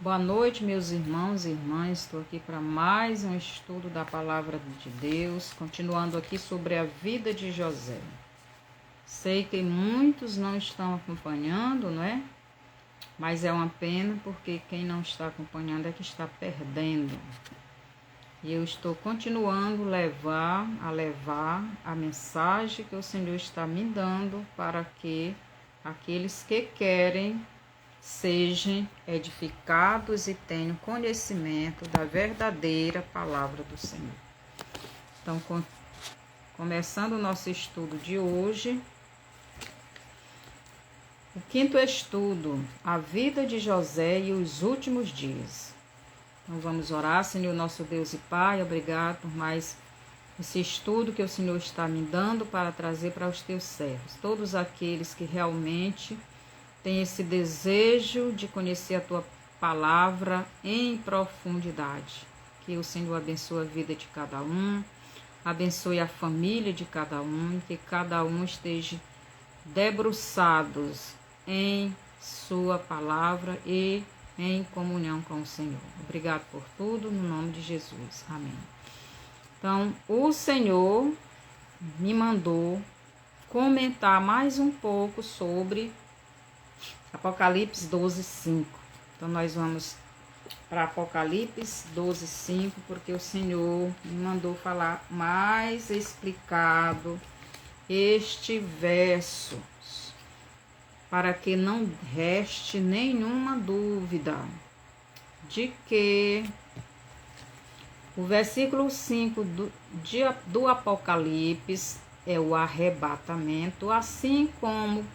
Boa noite, meus irmãos e irmãs. Estou aqui para mais um estudo da Palavra de Deus, continuando aqui sobre a vida de José. Sei que muitos não estão acompanhando, não é? Mas é uma pena, porque quem não está acompanhando é que está perdendo. E eu estou continuando a levar a mensagem que o Senhor está me dando para que aqueles que querem sejam edificados e tenham conhecimento da verdadeira palavra do Senhor. Então, começando o nosso estudo de hoje, o quinto estudo, a vida de José e os últimos dias. Então, vamos orar. Senhor, nosso Deus e Pai, obrigado por mais esse estudo que o Senhor está me dando para trazer para os teus servos. Todos aqueles que realmente tem esse desejo de conhecer a tua palavra em profundidade. Que o Senhor abençoe a vida de cada um, abençoe a família de cada um, que cada um esteja debruçados em sua palavra e em comunhão com o Senhor. Obrigado por tudo, no nome de Jesus. Amém. Então, o Senhor me mandou comentar mais um pouco sobre Apocalipse 12:5. Então, nós vamos para Apocalipse 12:5, porque o Senhor me mandou falar mais explicado este verso, para que não reste nenhuma dúvida de que o versículo 5 do Apocalipse é o arrebatamento, assim como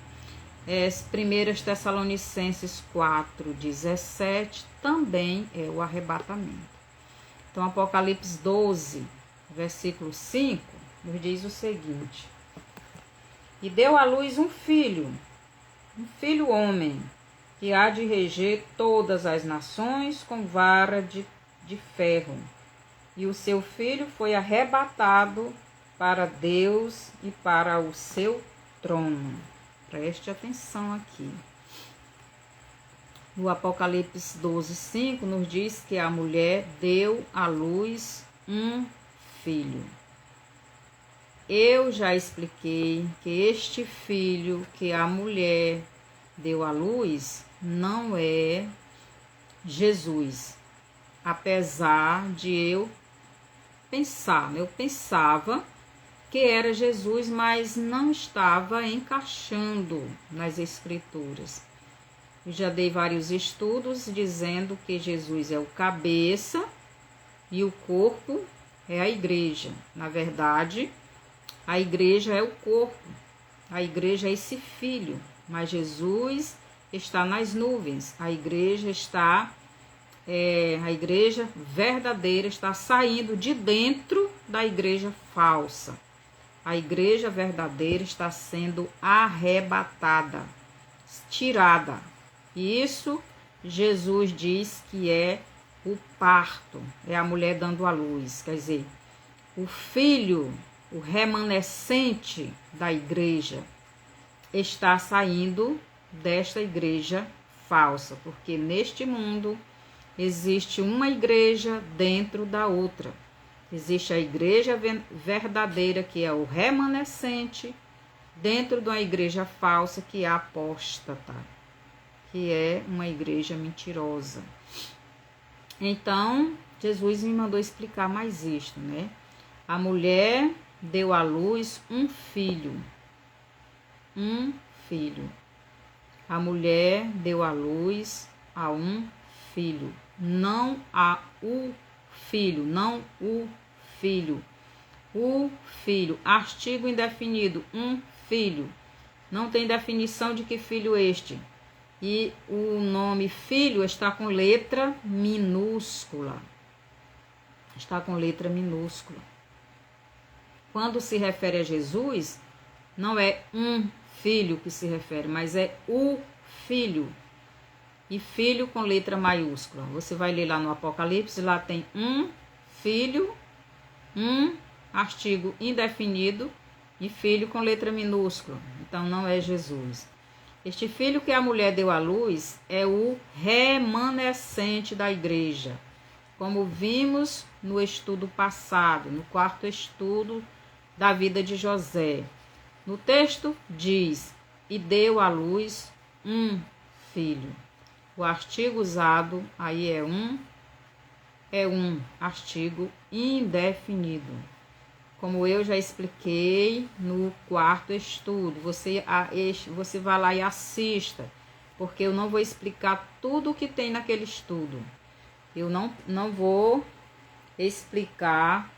1 Tessalonicenses 4:17 também é o arrebatamento. Então, Apocalipse 12, versículo 5, nos diz o seguinte: E deu à luz um filho homem, que há de reger todas as nações com vara de ferro. E o seu filho foi arrebatado para Deus e para o seu trono. Preste atenção aqui. No Apocalipse 12:5 nos diz que a mulher deu à luz um filho. Eu já expliquei que este filho que a mulher deu à luz não é Jesus. Apesar de eu pensava que era Jesus, mas não estava encaixando nas Escrituras. Eu já dei vários estudos dizendo que Jesus é o cabeça e o corpo é a igreja. Na verdade, a igreja é o corpo, a igreja é esse filho, mas Jesus está nas nuvens. A igreja verdadeira está saindo de dentro da igreja falsa. A igreja verdadeira está sendo arrebatada, tirada. E isso Jesus diz que é o parto, é a mulher dando à luz. Quer dizer, o filho, o remanescente da igreja, está saindo desta igreja falsa, porque neste mundo existe uma igreja dentro da outra. Existe a igreja verdadeira, que é o remanescente, dentro de uma igreja falsa, que é a apóstata, que é uma igreja mentirosa. Então, Jesus me mandou explicar mais isto, né? A mulher deu à luz um filho. Um filho. A mulher deu à luz a um filho. Não a o filho, não o filho. O filho, artigo indefinido, um filho. Não tem definição de que filho este. E o nome filho está com letra minúscula. Está com letra minúscula. Quando se refere a Jesus, não é um filho que se refere, mas é o filho. E filho com letra maiúscula. Você vai ler lá no Apocalipse, lá tem um filho, um artigo indefinido e filho com letra minúscula. Então não é Jesus. Este filho que a mulher deu à luz é o remanescente da igreja, como vimos no estudo passado, no quarto estudo da vida de José. No texto diz, e deu à luz um filho. O artigo usado aí é um artigo indefinido. Como eu já expliquei no quarto estudo, você vai lá e assista, porque eu não vou explicar tudo o que tem naquele estudo. Eu não vou explicar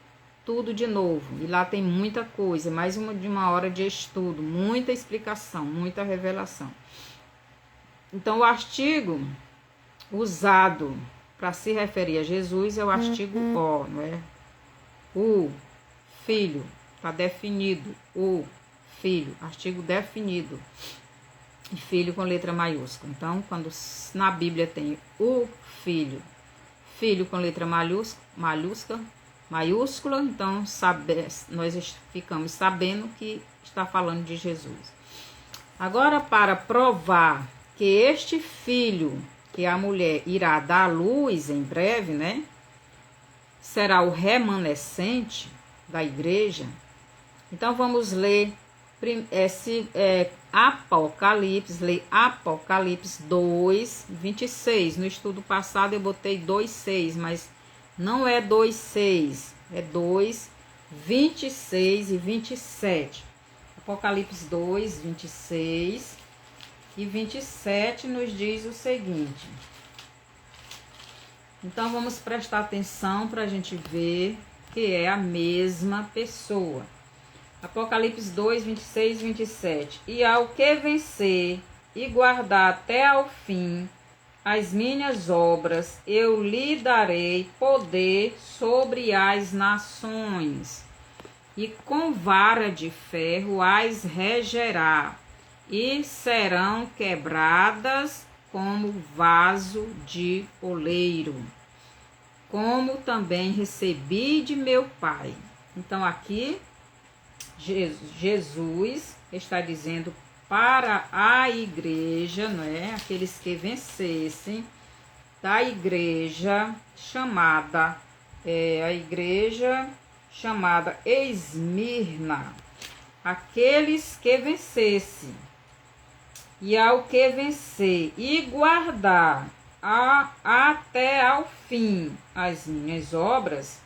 tudo de novo. E lá tem muita coisa, mais de uma hora de estudo, muita explicação, muita revelação. Então, o artigo usado para se referir a Jesus é o artigo O, não é? O filho, está definido, o filho, artigo definido, e filho com letra maiúscula. Então, quando na Bíblia tem o filho, filho com letra maiúscula, então nós ficamos sabendo que está falando de Jesus. Agora, para provar que este filho que a mulher irá dar à luz em breve, né, será o remanescente da igreja, então vamos ler Apocalipse 2, 26. No estudo passado eu botei 2,6, mas não é 2,6, é 2, 26 e 27. Apocalipse 2, 26 e 27 nos diz o seguinte. Então vamos prestar atenção para a gente ver que é a mesma pessoa. Apocalipse 2, 26 e 27. E ao que vencer e guardar até ao fim as minhas obras, eu lhe darei poder sobre as nações, e com vara de ferro as regerá, e serão quebradas como vaso de oleiro, como também recebi de meu Pai. Então aqui Jesus está dizendo para a igreja, não é? Aqueles que vencessem, da igreja chamada, a igreja chamada Esmirna, aqueles que vencessem, e ao que vencer e guardar até ao fim as minhas obras,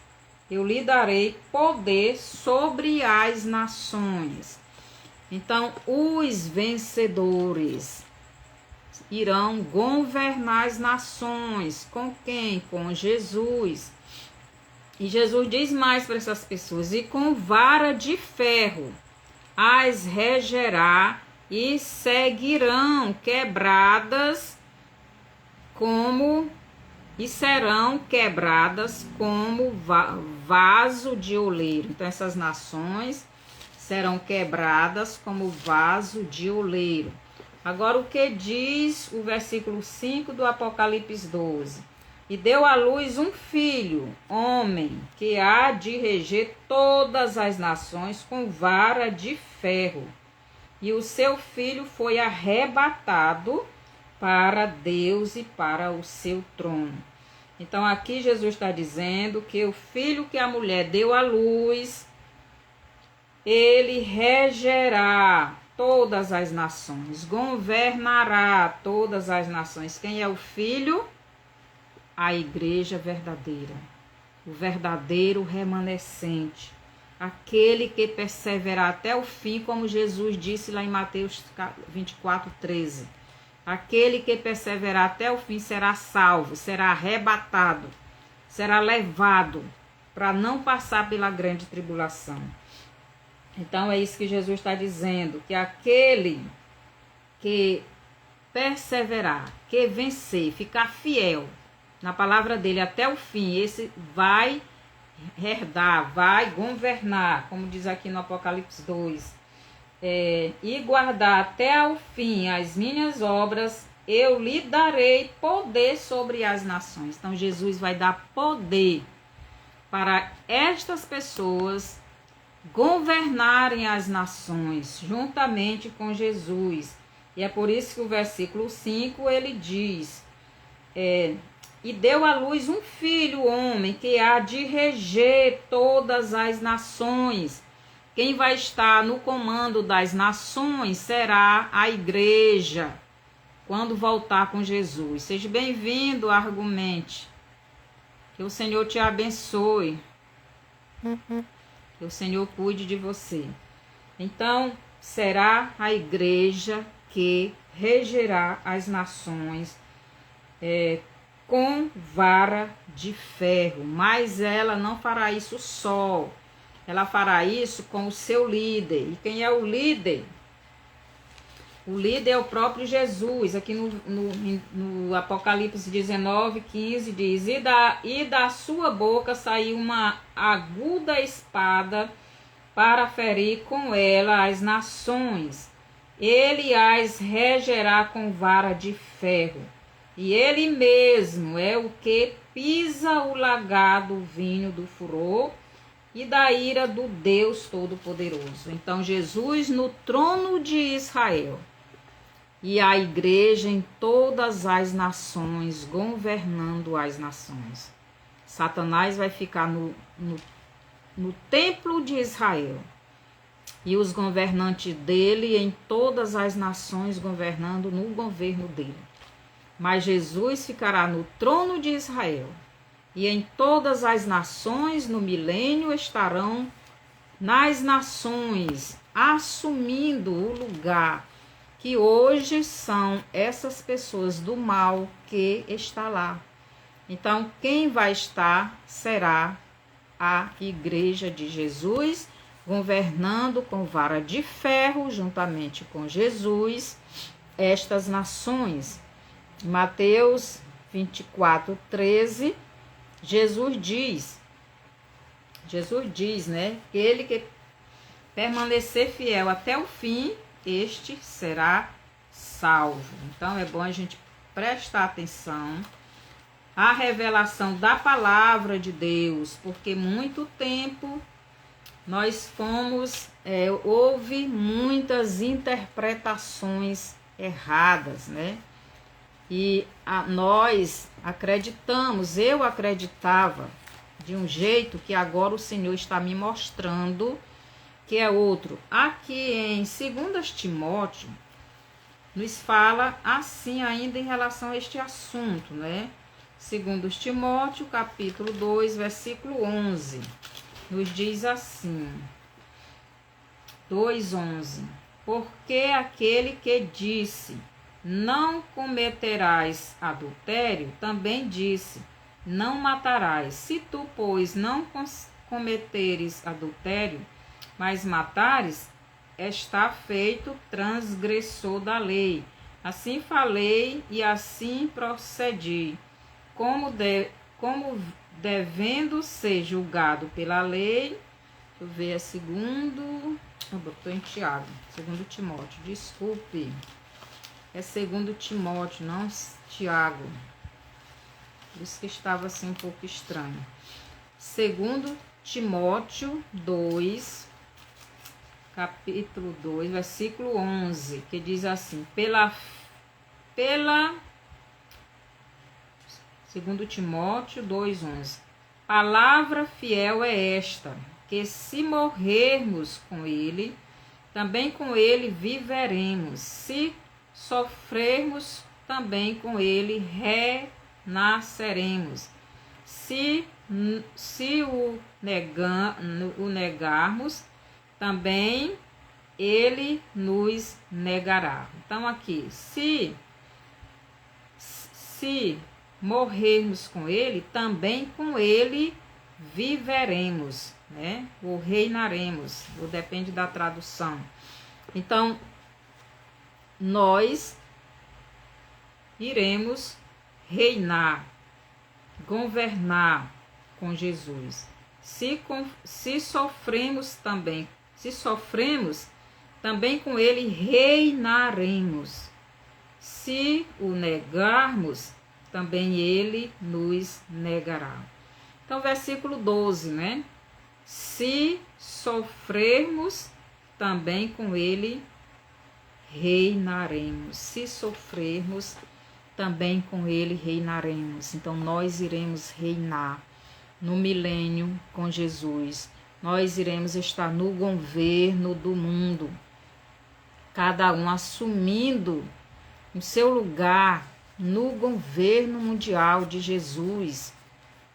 eu lhe darei poder sobre as nações. Então, os vencedores irão governar as nações. Com quem? Com Jesus. E Jesus diz mais para essas pessoas: e com vara de ferro as regerá, e seguirão quebradas e serão quebradas como vaso de oleiro. Então, essas nações serão quebradas como vaso de oleiro. Agora, o que diz o versículo 5 do Apocalipse 12? E deu à luz um filho, homem, que há de reger todas as nações com vara de ferro. E o seu filho foi arrebatado para Deus e para o seu trono. Então aqui Jesus está dizendo que o filho que a mulher deu à luz, ele regerá todas as nações, governará todas as nações. Quem é o filho? A igreja verdadeira, o verdadeiro remanescente, aquele que perseverar até o fim, como Jesus disse lá em Mateus 24, 13. Aquele que perseverar até o fim será salvo, será arrebatado, será levado para não passar pela grande tribulação. Então é isso que Jesus está dizendo, que aquele que perseverar, que vencer, ficar fiel na palavra dele até o fim, esse vai herdar, vai governar, como diz aqui no Apocalipse 2, e guardar até ao fim as minhas obras, eu lhe darei poder sobre as nações. Então Jesus vai dar poder para estas pessoas governarem as nações juntamente com Jesus. E é por isso que o versículo 5 ele diz: e deu à luz um filho, homem, que há de reger todas as nações. Quem vai estar no comando das nações será a igreja, quando voltar com Jesus. Seja bem-vindo, argumente. Que o Senhor te abençoe. Que o Senhor cuide de você. Então, será a igreja que regerá as nações com vara de ferro. Mas ela não fará isso só. Ela fará isso com o seu líder. E quem é o líder? O líder é o próprio Jesus. Aqui no Apocalipse 19:15 diz: e da sua boca saiu uma aguda espada para ferir com ela as nações. Ele as regerá com vara de ferro. E ele mesmo é o que pisa o lagar do vinho do furor e da ira do Deus Todo-Poderoso. Então, Jesus no trono de Israel e a igreja em todas as nações, governando as nações. Satanás vai ficar no templo de Israel e os governantes dele em todas as nações, governando no governo dele. Mas Jesus ficará no trono de Israel. E em todas as nações, no milênio, estarão nas nações, assumindo o lugar que hoje são essas pessoas do mal que está lá. Então, quem vai estar será a igreja de Jesus, governando com vara de ferro, juntamente com Jesus, estas nações. Mateus 24:13, Jesus diz, né, que ele que permanecer fiel até o fim, este será salvo. Então é bom a gente prestar atenção à revelação da palavra de Deus, porque muito tempo nós houve muitas interpretações erradas, né? E nós acreditamos, eu acreditava de um jeito que agora o Senhor está me mostrando que é outro. Aqui em 2 Timóteo, nos fala assim ainda em relação a este assunto, né? 2 Timóteo, capítulo 2, versículo 11, nos diz assim, 2:11, porque aquele que disse, não cometerás adultério, também disse, não matarás. Se tu, pois, não cometeres adultério, mas matares, está feito transgressor da lei. Assim falei e assim procedi, como devendo ser julgado pela lei. Deixa eu ver, estou em Tiago, 2 Timóteo, desculpe. É 2 Timóteo, não Tiago. Por isso que estava assim um pouco estranho. 2 Timóteo 2, capítulo 2, versículo 11, que diz assim, 2 Timóteo 2:11, palavra fiel é esta, que se morrermos com ele, também com ele viveremos. Se sofrermos, também com ele renasceremos. Se o negarmos, também ele nos negará. Então aqui, se morrermos com ele, também com ele viveremos, né? Ou reinaremos, ou depende da tradução. Então, nós iremos reinar, governar com Jesus. Se sofremos também com ele reinaremos. Se o negarmos, também ele nos negará. Então, versículo 12, né? Se sofrermos, também com ele reinaremos. Se sofrermos, também com ele reinaremos. Então nós iremos reinar no milênio com Jesus. Nós iremos estar no governo do mundo, cada um assumindo o seu lugar no governo mundial de Jesus.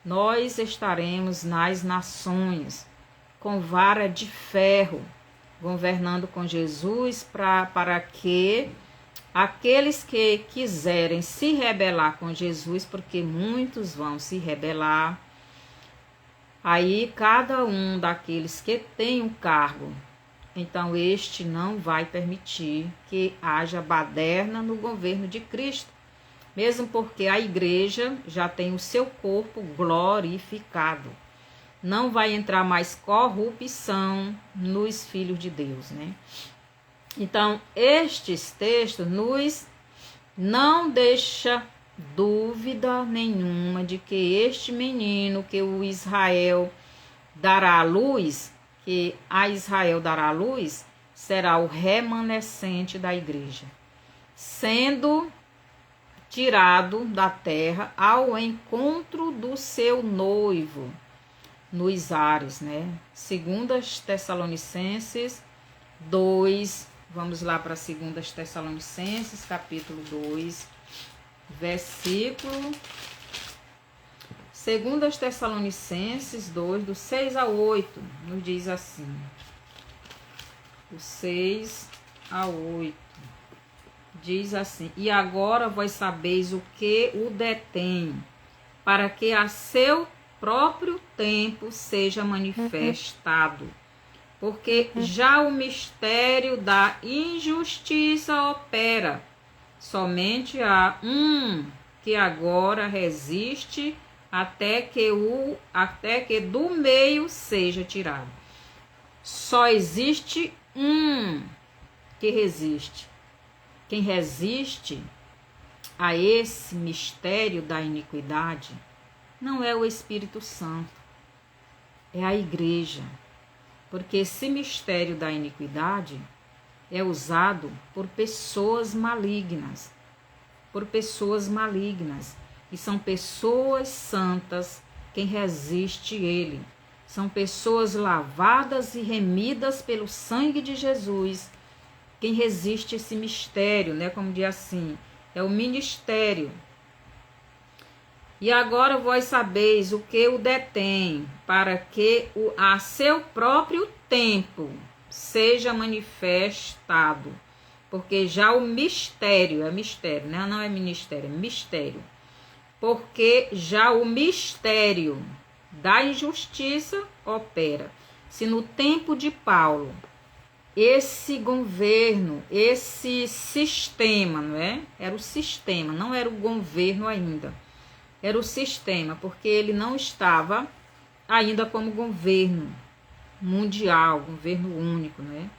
Nós estaremos nas nações com vara de ferro, governando com Jesus para que aqueles que quiserem se rebelar com Jesus, porque muitos vão se rebelar, aí cada um daqueles que tem um cargo, então este não vai permitir que haja baderna no governo de Cristo, mesmo porque a igreja já tem o seu corpo glorificado. Não vai entrar mais corrupção nos filhos de Deus, né? Então, estes textos nos não deixa dúvida nenhuma de que este menino que o Israel dará à luz, que a Israel dará à luz, será o remanescente da igreja, sendo tirado da terra ao encontro do seu noivo nos ares, né? 2 Tessalonicenses 2, vamos lá para 2 Tessalonicenses, capítulo 2, versículo 2 Tessalonicenses 2, do 6 ao 8, nos diz assim, do 6 ao 8, diz assim: e agora vós sabeis o que o detém, para que a seu próprio tempo seja manifestado, porque já o mistério da injustiça opera, somente há um que agora resiste até que do meio seja tirado. Só existe um que resiste. Quem resiste a esse mistério da iniquidade não é o Espírito Santo, é a igreja. Porque esse mistério da iniquidade é usado por pessoas malignas. E são pessoas santas quem resiste ele. São pessoas lavadas e remidas pelo sangue de Jesus quem resiste esse mistério, né? Como diz assim, é o ministério. E agora vós sabeis o que o detém, para que a seu próprio tempo seja manifestado. Porque já o mistério, é mistério, né? Não é ministério, é mistério. Porque já o mistério da injustiça opera. Se no tempo de Paulo, esse governo, esse sistema, não é? Era o sistema, não era o governo ainda. Era o sistema, porque ele não estava ainda como governo mundial, governo único, né?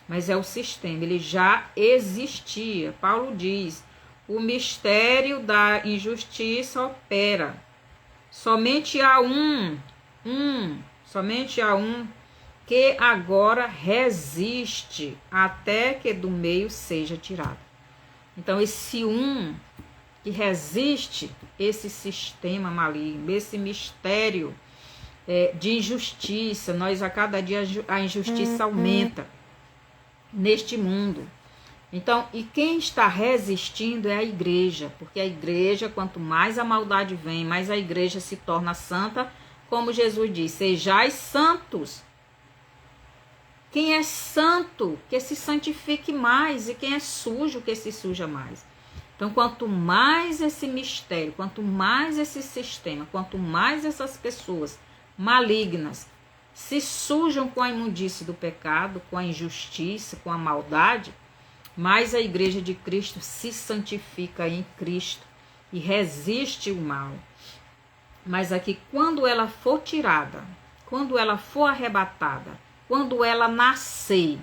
Mas é o sistema, ele já existia. Paulo diz, o mistério da injustiça opera. Somente há somente há um que agora resiste até que do meio seja tirado. Então, esse um que resiste esse sistema maligno, esse mistério de injustiça, a cada dia a injustiça aumenta neste mundo. Então, e quem está resistindo é a igreja, porque a igreja, quanto mais a maldade vem, mais a igreja se torna santa, como Jesus diz, sejais santos. Quem é santo, que se santifique mais, e quem é sujo, que se suja mais. Então, quanto mais esse mistério, quanto mais esse sistema, quanto mais essas pessoas malignas se sujam com a imundície do pecado, com a injustiça, com a maldade, mais a igreja de Cristo se santifica em Cristo e resiste o mal. Mas aqui, quando ela for tirada, quando ela for arrebatada, quando ela nascer,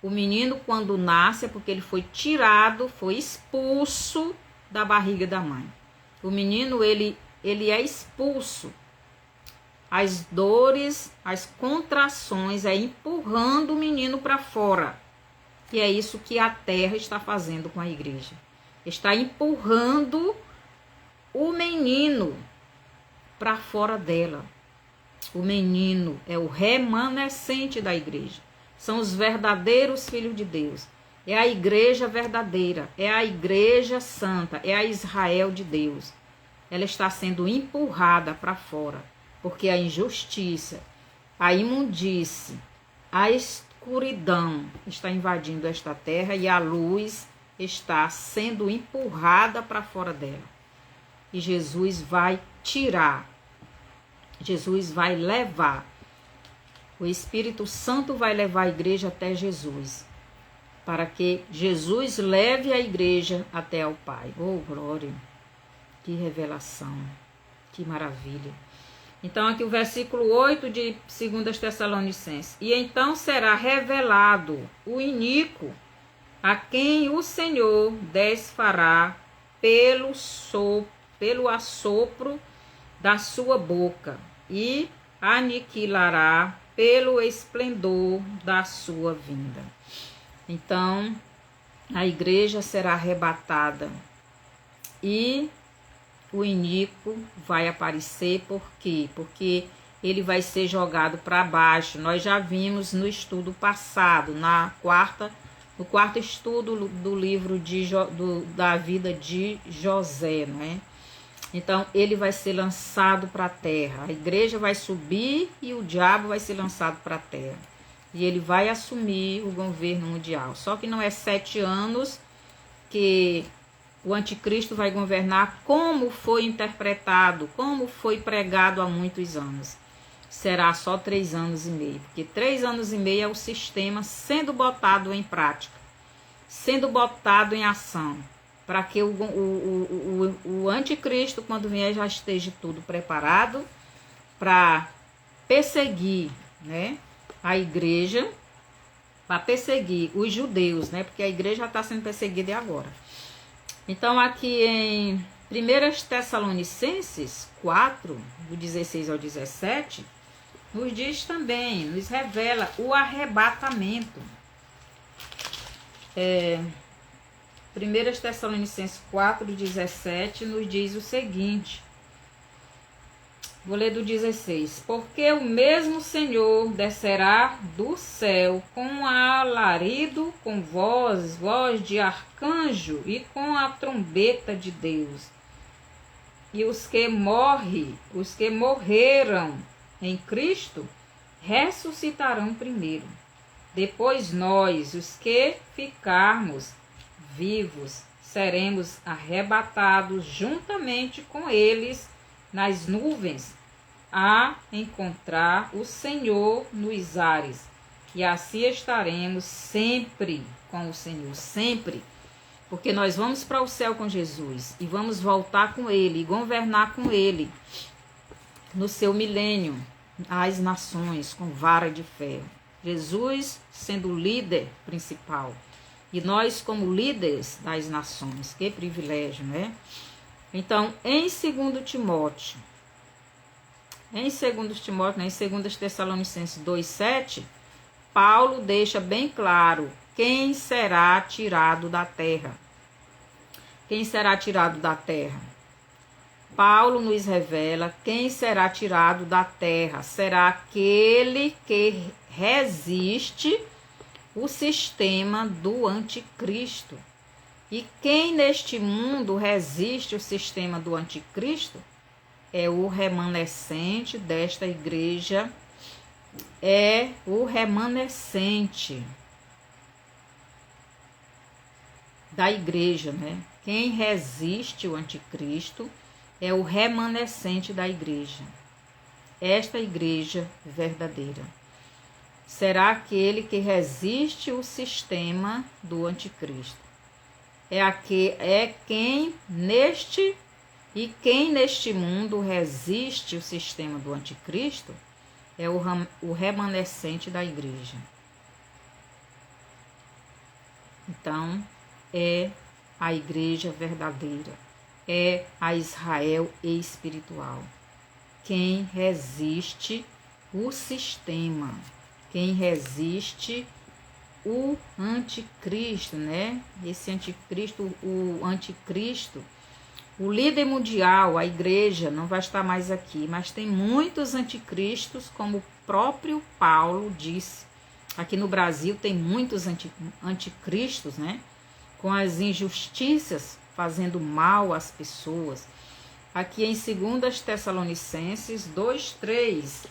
o menino quando nasce é porque ele foi tirado, foi expulso da barriga da mãe. O menino, ele é expulso. As dores, as contrações é empurrando o menino para fora. E é isso que a terra está fazendo com a igreja. Está empurrando o menino para fora dela. O menino é o remanescente da igreja. São os verdadeiros filhos de Deus. É a igreja verdadeira, é a igreja santa, é a Israel de Deus. Ela está sendo empurrada para fora, porque a injustiça, a imundície, a escuridão está invadindo esta terra e a luz está sendo empurrada para fora dela. E Jesus vai tirar, Jesus vai levar, o Espírito Santo vai levar a igreja até Jesus, para que Jesus leve a igreja até ao Pai. Oh, glória! Que revelação! Que maravilha! Então, aqui o versículo 8 de 2 Tessalonicenses. E então será revelado o iníquo, a quem o Senhor desfará pelo assopro da sua boca e aniquilará pelo esplendor da sua vinda. Então, a igreja será arrebatada e o iníquo vai aparecer. Por quê? Porque ele vai ser jogado para baixo. Nós já vimos no estudo passado, no quarto estudo do livro da vida de José, não é? Então, ele vai ser lançado para a terra. A igreja vai subir e o diabo vai ser lançado para a terra. E ele vai assumir o governo mundial. Só que não é 7 anos que o anticristo vai governar como foi interpretado, como foi pregado há muitos anos. Será só 3 anos e meio. Porque 3 anos e meio é o sistema sendo botado em prática, sendo botado em ação, para que o anticristo, quando vier, já esteja tudo preparado para perseguir, né, a igreja, para perseguir os judeus, né, porque a igreja já está sendo perseguida agora. Então, aqui em 1 Tessalonicenses 4, do 16 ao 17, nos diz também, nos revela o arrebatamento. 1 Tessalonicenses 4, 17, nos diz o seguinte. Vou ler do 16. Porque o mesmo Senhor descerá do céu com alarido, com voz de arcanjo e com a trombeta de Deus. E os que morreram em Cristo, ressuscitarão primeiro. Depois nós, os que ficarmos vivos, seremos arrebatados juntamente com eles nas nuvens, a encontrar o Senhor nos ares. E assim estaremos sempre com o Senhor, sempre. Porque nós vamos para o céu com Jesus e vamos voltar com Ele e governar com Ele no seu milênio, as nações com vara de ferro. Jesus sendo o líder principal. E nós como líderes das nações. Que privilégio, né? Então, em 2 Timóteo, em 2 Tessalonicenses 2,7, Paulo deixa bem claro quem será tirado da terra. Quem será tirado da terra? Paulo nos revela quem será tirado da terra. Será aquele que resiste o sistema do anticristo. E quem neste mundo resiste o sistema do anticristo é o remanescente desta igreja, é o remanescente da igreja, né? Quem resiste o anticristo é o remanescente da igreja. Esta igreja verdadeira será aquele que resiste o sistema do anticristo. Quem neste mundo resiste o sistema do anticristo é o remanescente da igreja. Então, é a igreja verdadeira, é a Israel espiritual. Quem resiste o sistema, quem resiste o anticristo, né? Esse anticristo, o líder mundial, a igreja, não vai estar mais aqui, mas tem muitos anticristos, como o próprio Paulo disse. Aqui no Brasil tem muitos anticristos, né? Com as injustiças, fazendo mal às pessoas. Aqui em 2 Tessalonicenses 2:3,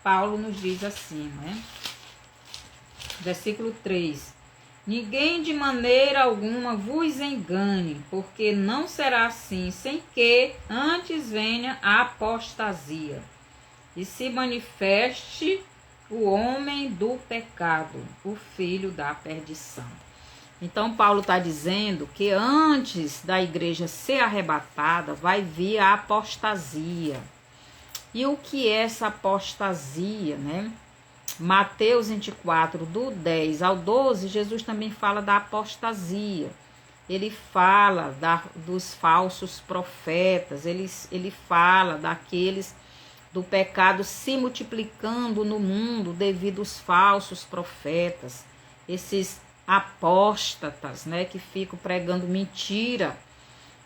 Paulo nos diz assim, né? Versículo 3. Ninguém de maneira alguma vos engane, porque não será assim, sem que antes venha a apostasia e se manifeste o homem do pecado, o filho da perdição. Então Paulo está dizendo que antes da igreja ser arrebatada, vai vir a apostasia. E o que é essa apostasia, né? Mateus 24, do 10 ao 12, Jesus também fala da apostasia. Ele fala dos falsos profetas, ele fala daqueles do pecado se multiplicando no mundo devido aos falsos profetas, esses apóstatas, né, que ficam pregando mentira.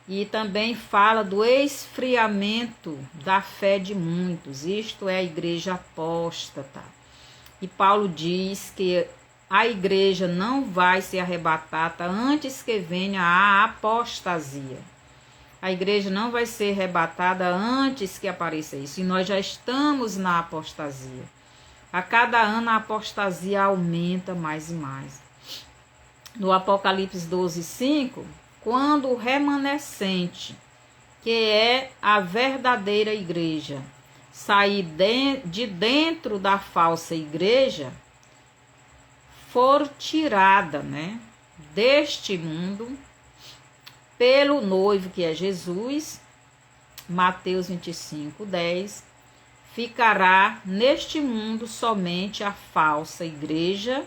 E também fala do esfriamento da fé de muitos, isto é a igreja apóstata. E Paulo diz que a igreja não vai ser arrebatada antes que venha a apostasia. A igreja não vai ser arrebatada antes que apareça isso. E nós já estamos na apostasia. A cada ano a apostasia aumenta mais e mais. No Apocalipse 12:5, quando o remanescente, que é a verdadeira igreja, sair de dentro da falsa igreja, for tirada, né, deste mundo pelo noivo que é Jesus, Mateus 25:10, ficará neste mundo somente a falsa igreja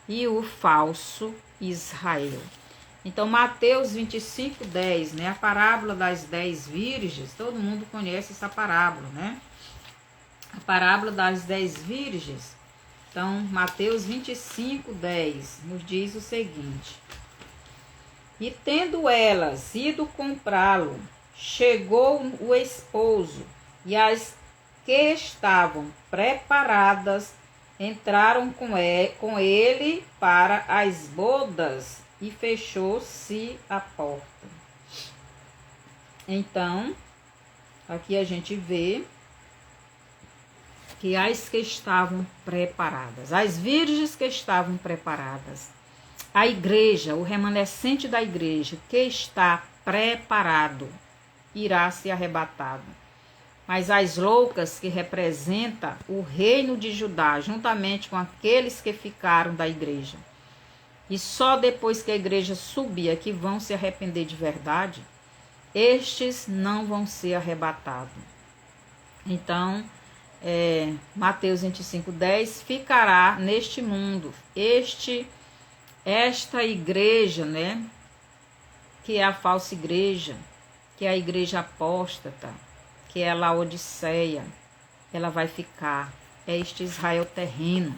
e o falso Israel. Então, Mateus 25:10, né, a parábola das 10 virgens, todo mundo conhece essa parábola, né? A parábola das 10 virgens. Então, Mateus 25:10 nos diz o seguinte: e tendo elas ido comprá-lo, chegou o esposo, e as que estavam preparadas entraram com ele para as bodas, e fechou-se a porta. Então, aqui a gente vê que as que estavam preparadas, as virgens que estavam preparadas, a igreja, o remanescente da igreja que está preparado, irá ser arrebatado. Mas as loucas, que representam o reino de Judá, juntamente com aqueles que ficaram da igreja, e só depois que a igreja subir é que vão se arrepender de verdade, estes não vão ser arrebatados. Então, Mateus 25:10, ficará neste mundo, esta igreja, né, que é a falsa igreja, que é a igreja apóstata, que é a Laodiceia, ela vai ficar. É este Israel terreno,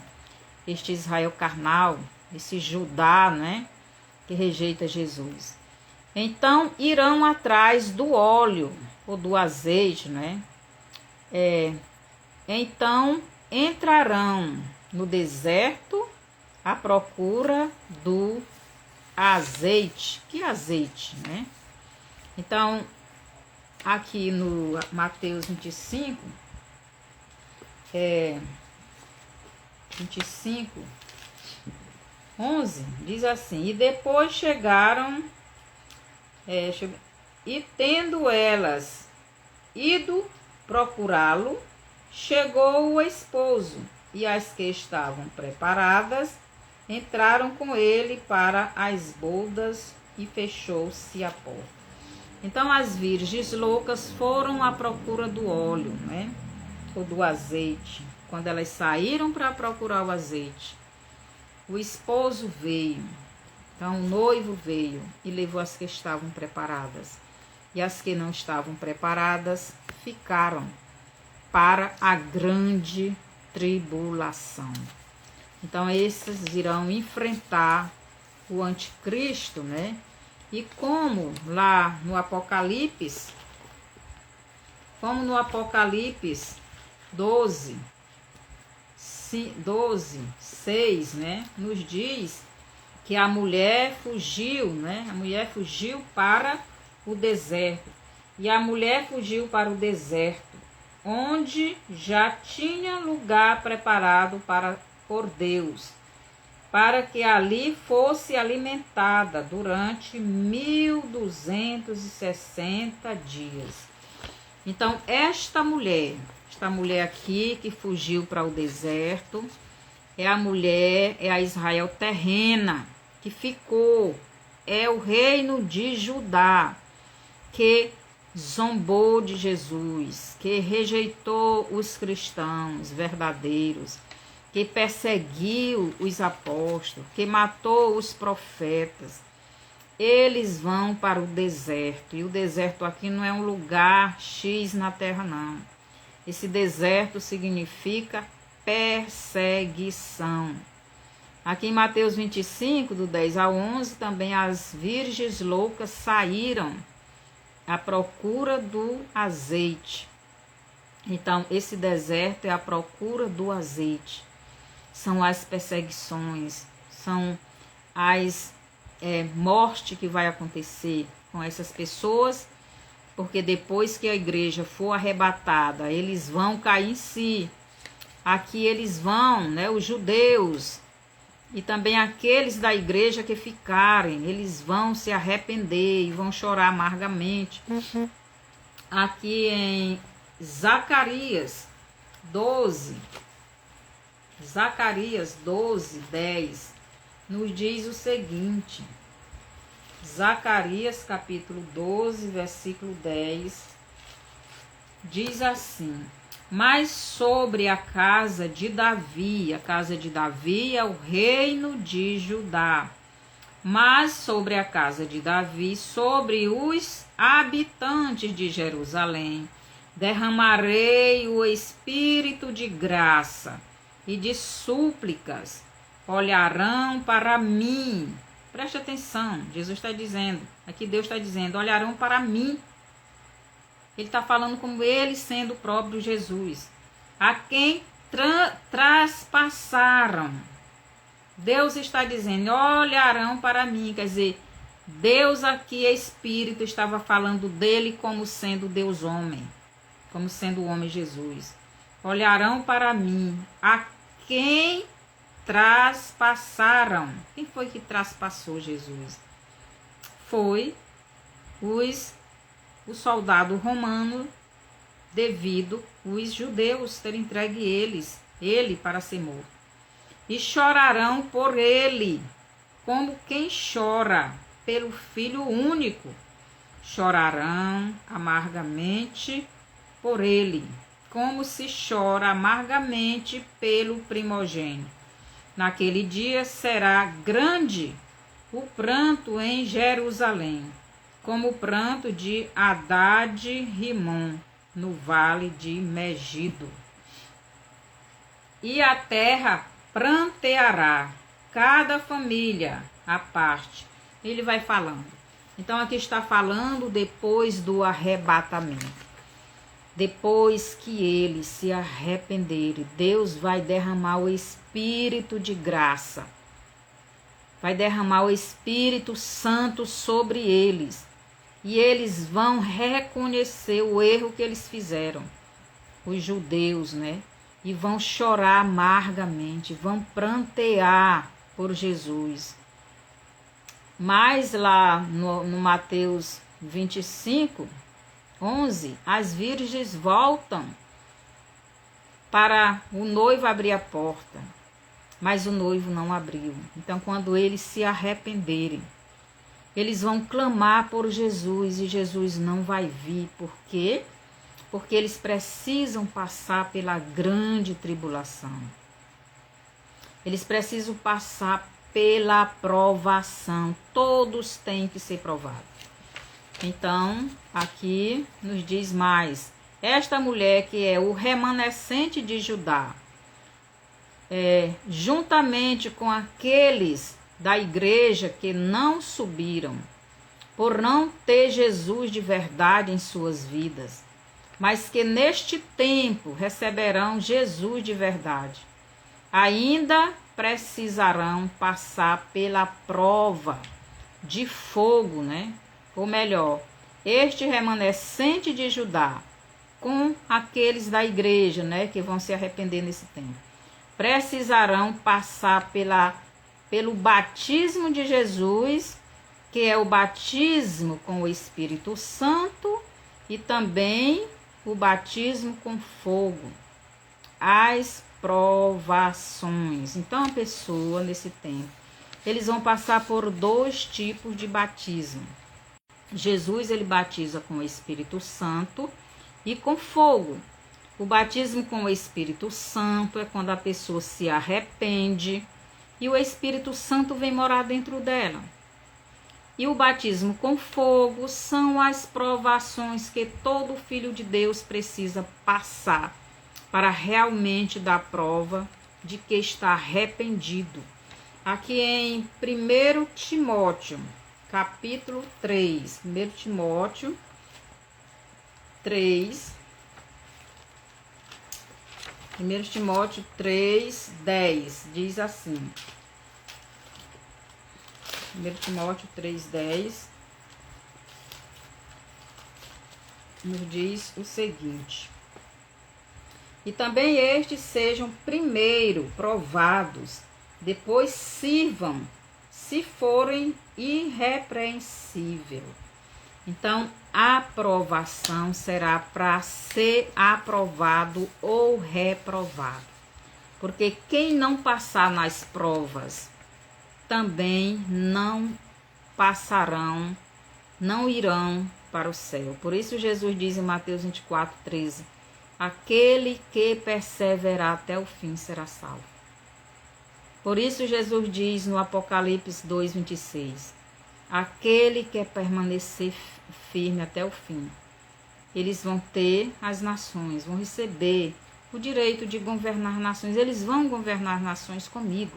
este Israel carnal, esse Judá, né, que rejeita Jesus. Então, irão atrás do óleo, ou do azeite, né? Então, entrarão no deserto à procura do azeite. Que azeite, né? Então, aqui no Mateus 25, 11, diz assim: e depois chegaram, e tendo elas ido procurá-lo, chegou o esposo, e as que estavam preparadas entraram com ele para as bodas, e fechou-se a porta. Então as virgens loucas foram à procura do óleo, né, ou do azeite. Quando elas saíram para procurar o azeite, o esposo veio. Então o noivo veio e levou as que estavam preparadas. E as que não estavam preparadas ficaram para a grande tribulação. Então, esses irão enfrentar o anticristo, né? E como lá no Apocalipse, 12, 6, né? Nos diz que a mulher fugiu, né? A mulher fugiu para o deserto. E a mulher fugiu para o deserto, onde já tinha lugar preparado por Deus, para que ali fosse alimentada durante 1260 dias. Então, esta mulher aqui que fugiu para o deserto, é a Israel terrena, que ficou, é o reino de Judá, que zombou de Jesus, que rejeitou os cristãos verdadeiros, que perseguiu os apóstolos, que matou os profetas. Eles vão para o deserto, e o deserto aqui não é um lugar X na terra, não. Esse deserto significa perseguição. Aqui em Mateus 25, do 10 ao 11, também as virgens loucas saíram à procura do azeite. Então, esse deserto é a procura do azeite. São as perseguições, são as morte que vai acontecer com essas pessoas, porque depois que a igreja for arrebatada, eles vão cair em si. Aqui eles vão, né, os judeus e também aqueles da igreja que ficarem, eles vão se arrepender e vão chorar amargamente. Aqui em Zacarias 12, 10, nos diz o seguinte. Zacarias capítulo 12, versículo 10, diz assim: mas sobre a casa de Davi é o reino de Judá, mas sobre a casa de Davi, sobre os habitantes de Jerusalém, derramarei o espírito de graça e de súplicas, olharão para mim. Preste atenção, Jesus está dizendo, aqui Deus está dizendo, olharão para mim. Ele está falando como ele sendo o próprio Jesus. A quem traspassaram. Deus está dizendo, olharão para mim. Quer dizer, Deus aqui é Espírito, estava falando dele como sendo Deus homem. Como sendo o homem Jesus. Olharão para mim. A quem traspassaram. Quem foi que traspassou Jesus? Foi o soldado romano, devido os judeus terem entregue ele para ser morto. E chorarão por ele, como quem chora pelo filho único. Chorarão amargamente por ele, como se chora amargamente pelo primogênito. Naquele dia será grande o pranto em Jerusalém, como o pranto de Hadad-Rimon, no vale de Megido. E a terra pranteará, cada família à parte. Ele vai falando. Então, aqui está falando depois do arrebatamento. Depois que eles se arrependerem, Deus vai derramar o Espírito de graça. Vai derramar o Espírito Santo sobre eles. E eles vão reconhecer o erro que eles fizeram. Os judeus, né? E vão chorar amargamente, vão prantear por Jesus. Mas lá no Mateus 25, 11, as virgens voltam para o noivo abrir a porta, mas o noivo não abriu. Então, quando eles se arrependerem, eles vão clamar por Jesus e Jesus não vai vir. Por quê? Porque eles precisam passar pela grande tribulação. Eles precisam passar pela provação. Todos têm que ser provados. Então, aqui nos diz mais. Esta mulher que é o remanescente de Judá, juntamente com aqueles da igreja que não subiram, por não ter Jesus de verdade em suas vidas, mas que neste tempo receberão Jesus de verdade, ainda precisarão passar pela prova de fogo, né? Ou melhor, este remanescente de Judá, com aqueles da igreja, né, que vão se arrepender nesse tempo, precisarão passar pelo batismo de Jesus, que é o batismo com o Espírito Santo, e também o batismo com fogo, as provações. Então a pessoa nesse tempo, eles vão passar por 2 tipos de batismo. Jesus, ele batiza com o Espírito Santo e com fogo. O batismo com o Espírito Santo é quando a pessoa se arrepende e o Espírito Santo vem morar dentro dela. E o batismo com fogo são as provações que todo filho de Deus precisa passar para realmente dar prova de que está arrependido. Aqui em 1 Timóteo, capítulo 3, 1 Timóteo 3, 1 Timóteo 3, 10, diz assim. 1 Timóteo 3, 10 nos diz o seguinte: e também estes sejam primeiro provados, depois sirvam, se forem irrepreensível. Então, a aprovação será para ser aprovado ou reprovado. Porque quem não passar nas provas também não passarão, não irão para o céu. Por isso Jesus diz em Mateus 24, 13, aquele que perseverar até o fim será salvo. Por isso Jesus diz no Apocalipse 2, 26, aquele que permanecer firme até o fim, eles vão ter as nações, vão receber o direito de governar nações, eles vão governar nações comigo.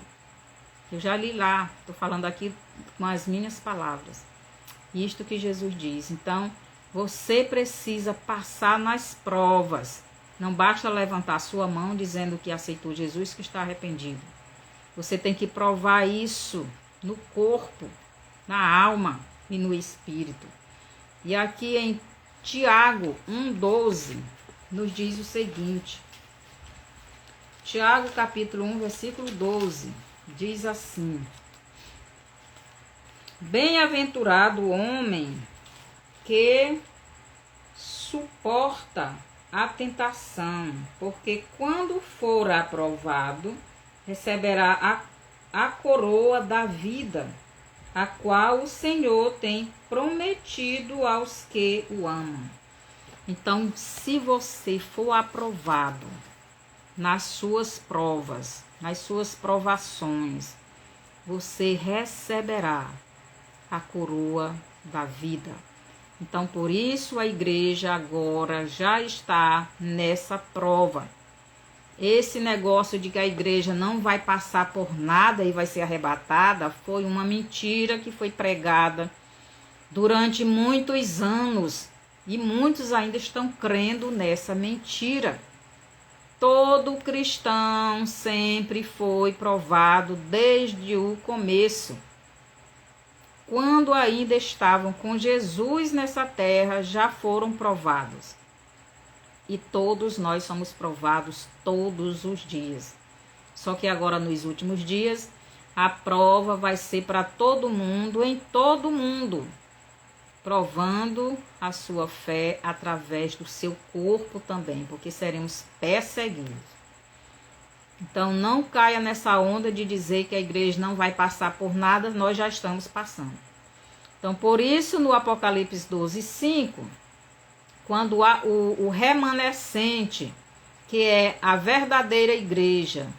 Eu já li lá, estou falando aqui com as minhas palavras. Isto que Jesus diz. Então, você precisa passar nas provas. Não basta levantar sua mão dizendo que aceitou Jesus, que está arrependido. Você tem que provar isso no corpo, na alma e no espírito. E aqui em Tiago 1,12 nos diz o seguinte. Tiago capítulo 1, versículo 12. Diz assim: bem-aventurado o homem que suporta a tentação, porque quando for aprovado, receberá a coroa da vida, a qual o Senhor tem prometido aos que o amam. Então, se você for aprovado nas suas provas, nas suas provações, você receberá a coroa da vida. Então, por isso a igreja agora já está nessa prova. Esse negócio de que a igreja não vai passar por nada e vai ser arrebatada foi uma mentira que foi pregada durante muitos anos e muitos ainda estão crendo nessa mentira. Todo cristão sempre foi provado desde o começo. Quando ainda estavam com Jesus nessa terra, já foram provados. E todos nós somos provados todos os dias. Só que agora, nos últimos dias, a prova vai ser para todo mundo, em todo mundo, provando a sua fé através do seu corpo também, porque seremos perseguidos. Então, não caia nessa onda de dizer que a igreja não vai passar por nada, nós já estamos passando. Então, por isso, no Apocalipse 12, 5, quando o remanescente, que é a verdadeira igreja,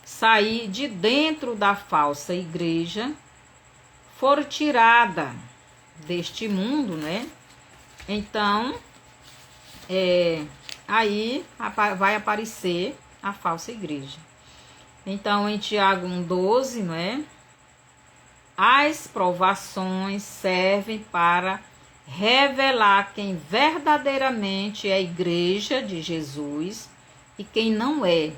sair de dentro da falsa igreja, for tirada deste mundo, né? Então, aí vai aparecer a falsa igreja. Então, em Tiago 1,12, não é? As provações servem para revelar quem verdadeiramente é a igreja de Jesus e quem não é.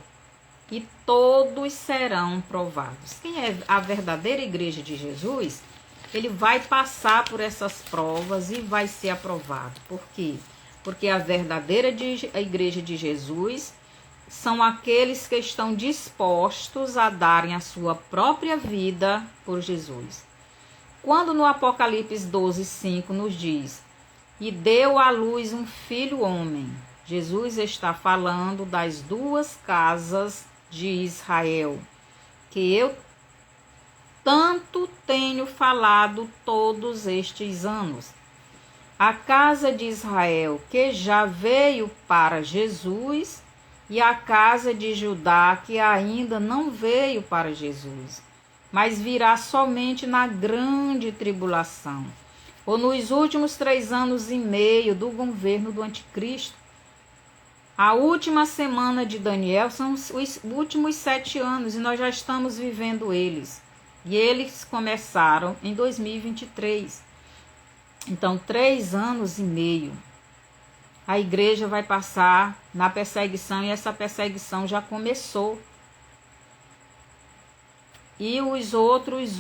E todos serão provados. Quem é a verdadeira igreja de Jesus, ele vai passar por essas provas e vai ser aprovado. Por quê? Porque a verdadeira igreja de Jesus são aqueles que estão dispostos a darem a sua própria vida por Jesus. Quando no Apocalipse 12:5 nos diz: e deu à luz um filho homem, Jesus está falando das duas casas de Israel, que eu tanto tenho falado todos estes anos. A casa de Israel, que já veio para Jesus, e a casa de Judá, que ainda não veio para Jesus, mas virá somente na grande tribulação, ou nos últimos 3 anos e meio do governo do anticristo. A última semana de Daniel são os últimos 7 anos, e nós já estamos vivendo eles. E eles começaram em 2023. Então, 3 anos e meio. A igreja vai passar na perseguição, e essa perseguição já começou. E os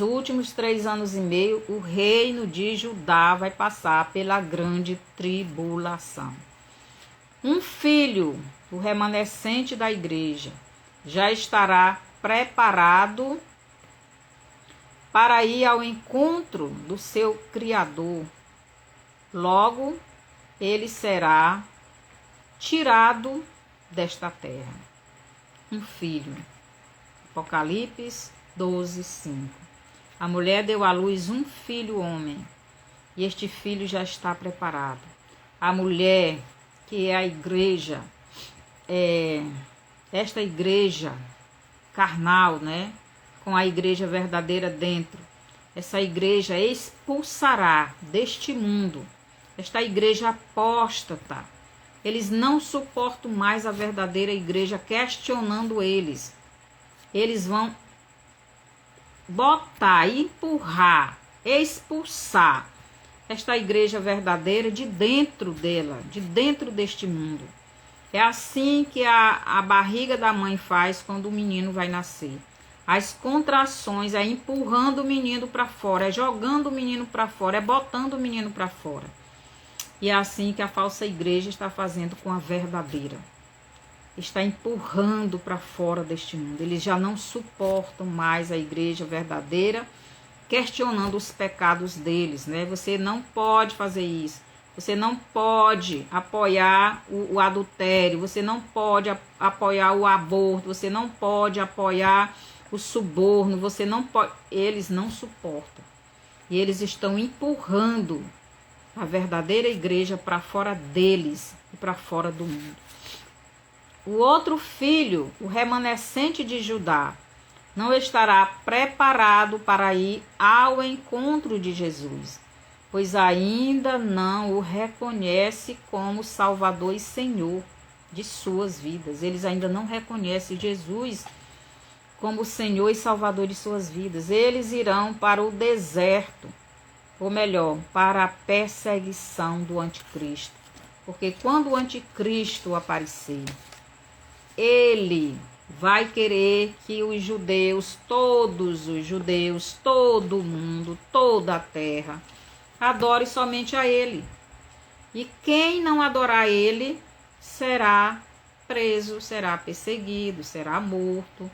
últimos 3 anos e meio, o reino de Judá vai passar pela grande tribulação. Um filho, o remanescente da igreja, já estará preparado para ir ao encontro do seu Criador. Logo, ele será tirado desta terra. Um filho. Apocalipse 12:5. A mulher deu à luz um filho homem, e este filho já está preparado. A mulher, que é a igreja, esta igreja carnal, né? Com a igreja verdadeira dentro. Essa igreja expulsará deste mundo esta igreja apóstata. Eles não suportam mais a verdadeira igreja questionando eles. Eles vão botar, empurrar, expulsar esta igreja verdadeira de dentro dela, de dentro deste mundo. É assim que a barriga da mãe faz quando o menino vai nascer. As contrações é empurrando o menino para fora, é jogando o menino para fora, é botando o menino para fora. E é assim que a falsa igreja está fazendo com a verdadeira. Está empurrando para fora deste mundo. Eles já não suportam mais a igreja verdadeira, questionando os pecados deles, né? Você não pode fazer isso. Você não pode apoiar o adultério. Você não pode apoiar o aborto. Você não pode apoiar o suborno. Você não pode. Eles não suportam. E eles estão empurrando a verdadeira igreja para fora deles e para fora do mundo. O outro filho, o remanescente de Judá, não estará preparado para ir ao encontro de Jesus, pois ainda não o reconhece como Salvador e Senhor de suas vidas. Eles ainda não reconhecem Jesus como Senhor e Salvador de suas vidas. Eles irão para o deserto, ou melhor, para a perseguição do anticristo. Porque quando o anticristo aparecer, ele vai querer que os judeus, todos os judeus, todo mundo, toda a terra, adore somente a ele. E quem não adorar ele será preso, será perseguido, será morto.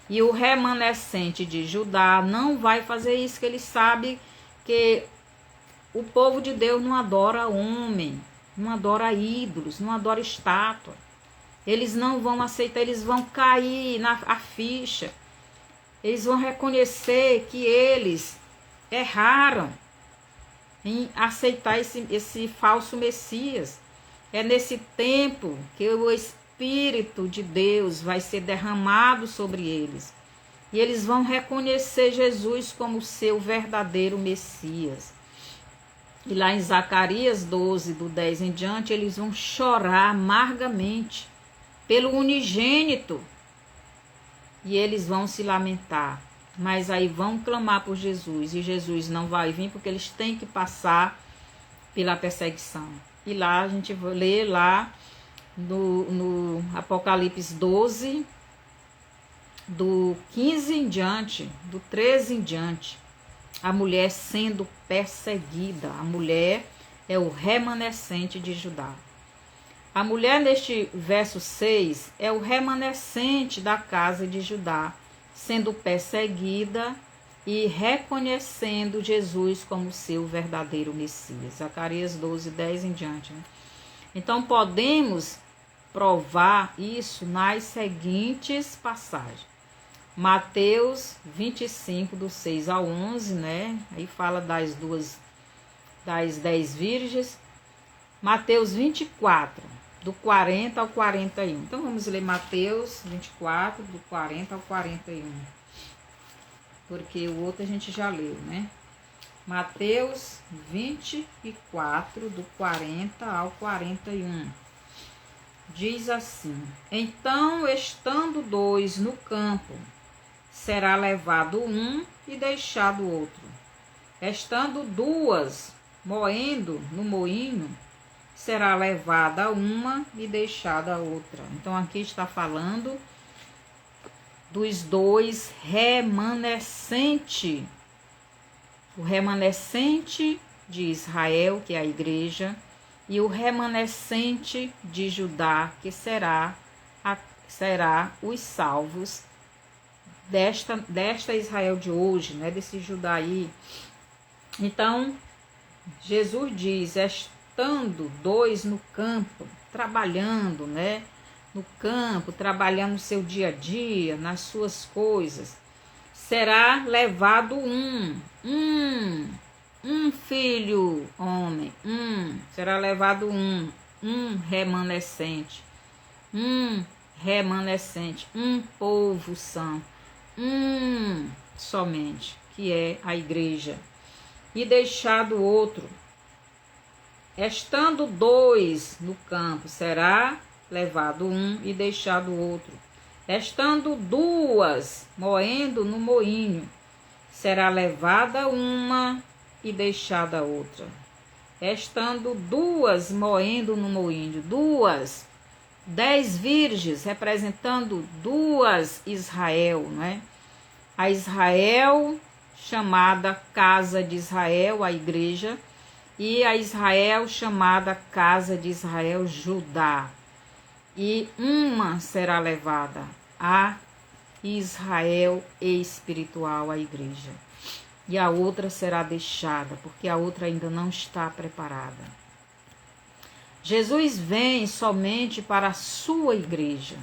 E o remanescente de Judá não vai fazer isso, que ele sabe que o povo de Deus não adora homem, não adora ídolos, não adora estátua. Eles não vão aceitar, eles vão cair na ficha. Eles vão reconhecer que eles erraram em aceitar esse falso Messias. É nesse tempo que o Espírito de Deus vai ser derramado sobre eles. E eles vão reconhecer Jesus como seu verdadeiro Messias. E lá em Zacarias 12, do 10 em diante, eles vão chorar amargamente pelo unigênito e eles vão se lamentar. Mas aí vão clamar por Jesus, e Jesus não vai vir porque eles têm que passar pela perseguição. E lá a gente lê lá no Apocalipse 12, do 15 em diante, do 13 em diante, a mulher sendo perseguida. A mulher é o remanescente de Judá. A mulher neste verso 6 é o remanescente da casa de Judá, sendo perseguida e reconhecendo Jesus como seu verdadeiro Messias. Zacarias 12, 10 em diante. Né? Então podemos provar isso nas seguintes passagens. Mateus 25, do 6 ao 11, né? Aí fala das 10 virgens. Mateus 24, do 40 ao 41. Então vamos ler Mateus 24, do 40 ao 41. Porque o outro a gente já leu, né? Mateus 24, do 40 ao 41. Diz assim: então, estando 2 no campo, será levado um e deixado outro. Estando 2 moendo no moinho, será levada uma e deixada a outra. Então aqui está falando dos 2 remanescentes. O remanescente de Israel, que é a igreja, e o remanescente de Judá, que será os salvos desta Israel de hoje, né, desse Judá aí. Então, Jesus diz, estando 2 no campo, trabalhando, né, no campo, trabalhando no seu dia a dia, nas suas coisas, será levado um filho, homem, será levado um remanescente, um povo santo, somente, que é a igreja, e deixado outro. Estando 2 no campo, será levado um e deixado outro. Estando 2 moendo no moinho, será levada uma e deixada outra. Estando 2 moendo no moinho, 10 virgens, representando 2 Israel, né? A Israel, chamada Casa de Israel, a igreja, e a Israel, chamada Casa de Israel, Judá. E uma será levada, a Israel espiritual, a igreja. E a outra será deixada, porque a outra ainda não está preparada. Jesus vem somente para a sua igreja.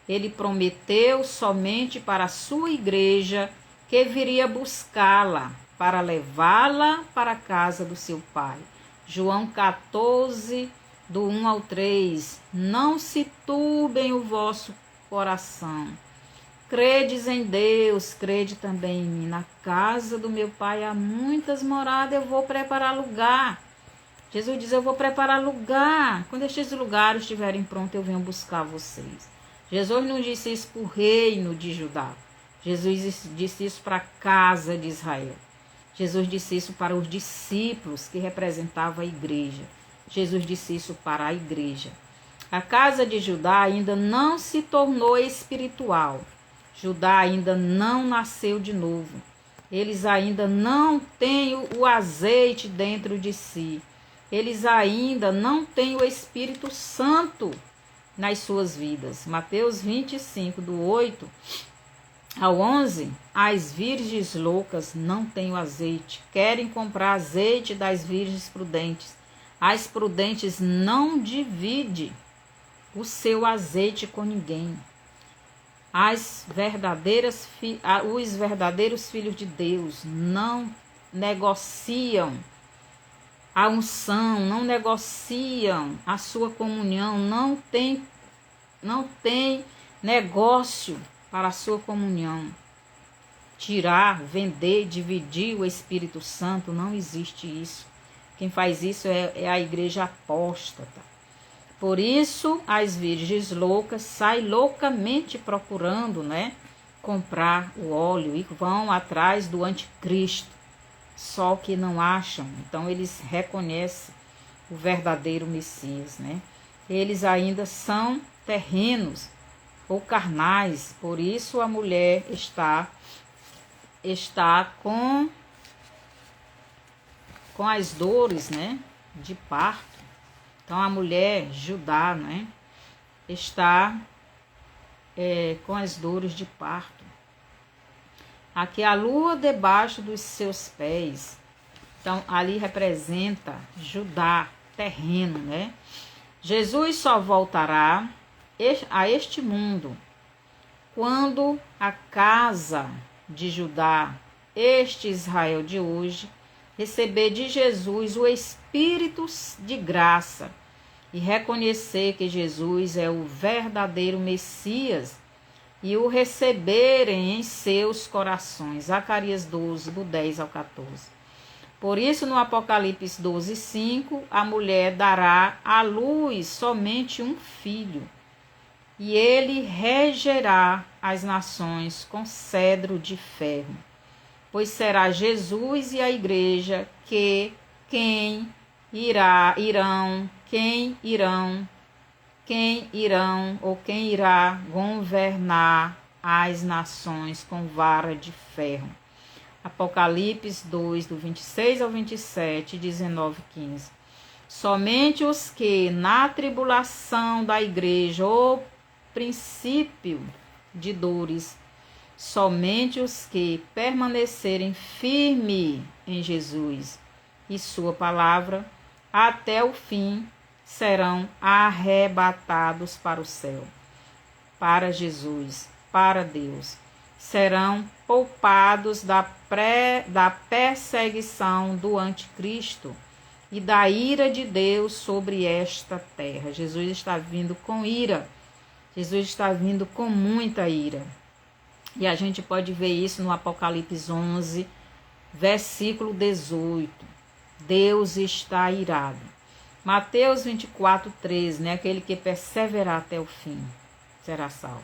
Ele prometeu somente para a sua igreja que viria buscá-la, para levá-la para a casa do seu Pai. João 14, do 1 ao 3. Não se turbem o vosso coração. Credes em Deus, crede também em mim. Na casa do meu Pai há muitas moradas, eu vou preparar lugar. Jesus diz, eu vou preparar lugar. Quando estes lugares estiverem prontos, eu venho buscar vocês. Jesus não disse isso para o reino de Judá. Jesus disse isso para a casa de Israel. Jesus disse isso para os discípulos que representavam a igreja. Jesus disse isso para a igreja. A casa de Judá ainda não se tornou espiritual. Judá ainda não nasceu de novo. Eles ainda não têm o azeite dentro de si. Eles ainda não têm o Espírito Santo nas suas vidas. Mateus 25, do 8 ao 11, as virgens loucas não têm o azeite. Querem comprar azeite das virgens prudentes. As prudentes não dividem o seu azeite com ninguém. Os verdadeiros filhos de Deus não negociam a unção, não negociam a sua comunhão, não tem negócio para a sua comunhão. Tirar, vender, dividir o Espírito Santo, não existe isso. Quem faz isso é a igreja apóstata. Por isso, as virgens loucas saem loucamente procurando, né? comprar o óleo e vão atrás do anticristo, só que não acham. Então eles reconhecem o verdadeiro Messias, né? Eles ainda são terrenos ou carnais, por isso a mulher está com as dores, né, de parto. Então a mulher Judá, né, está com as dores de parto. Aqui a lua debaixo dos seus pés. Então ali representa Judá, terreno, né? Jesus só voltará a este mundo quando a casa de Judá, este Israel de hoje, receber de Jesus o Espírito de graça e reconhecer que Jesus é o verdadeiro Messias e o receberem em seus corações. Zacarias 12, do 10 ao 14. Por isso, no Apocalipse 12, 5, a mulher dará à luz somente um filho, e ele regerá as nações com cedro de ferro. Pois será Jesus e a igreja quem irá governar as nações com vara de ferro. Apocalipse 2, do 26 ao 27, 19, 15. Somente os que na tribulação da igreja, o princípio de dores, somente os que permanecerem firmes em Jesus e sua palavra até o fim serão arrebatados para o céu, para Jesus, para Deus. Serão poupados da perseguição do anticristo e da ira de Deus sobre esta terra. Jesus está vindo com ira. Jesus está vindo com muita ira. E a gente pode ver isso no Apocalipse 11, versículo 18. Deus está irado. Mateus 24, 13, né? Aquele que perseverar até o fim será salvo.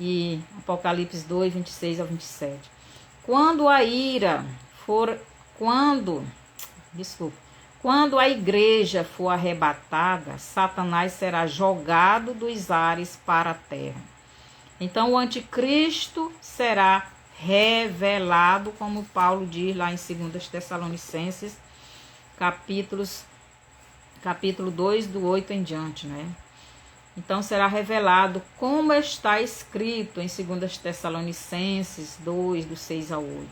E Apocalipse 2, 26 ao 27. Quando a igreja for arrebatada, Satanás será jogado dos ares para a terra. Então o anticristo será revelado, como Paulo diz lá em 2 Tessalonicenses, capítulo 2, do 8 em diante, né? Então será revelado como está escrito em 2 Tessalonicenses 2, do 6 ao 8.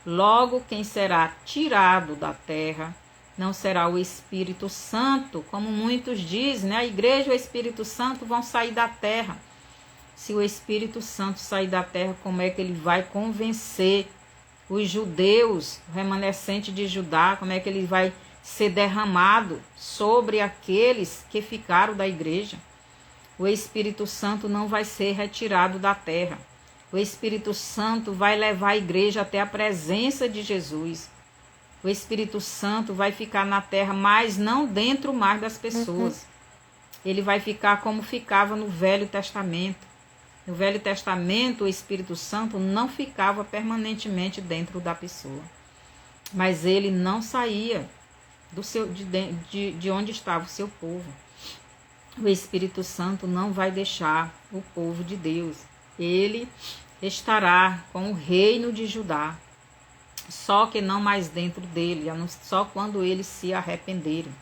Logo, quem será tirado da terra não será o Espírito Santo, como muitos dizem, né? A igreja e o Espírito Santo vão sair da terra. Se o Espírito Santo sair da terra, como é que ele vai convencer os judeus, o remanescente de Judá, como é que ele vai ser derramado sobre aqueles que ficaram da igreja? O Espírito Santo não vai ser retirado da terra. O Espírito Santo vai levar a igreja até a presença de Jesus. O Espírito Santo vai ficar na terra, mas não dentro mais das pessoas. Ele vai ficar como ficava no Velho Testamento. No Velho Testamento, o Espírito Santo não ficava permanentemente dentro da pessoa. Mas ele não saía de onde estava o seu povo. O Espírito Santo não vai deixar o povo de Deus. Ele estará com o reino de Judá, só que não mais dentro dele, só quando eles se arrependerem.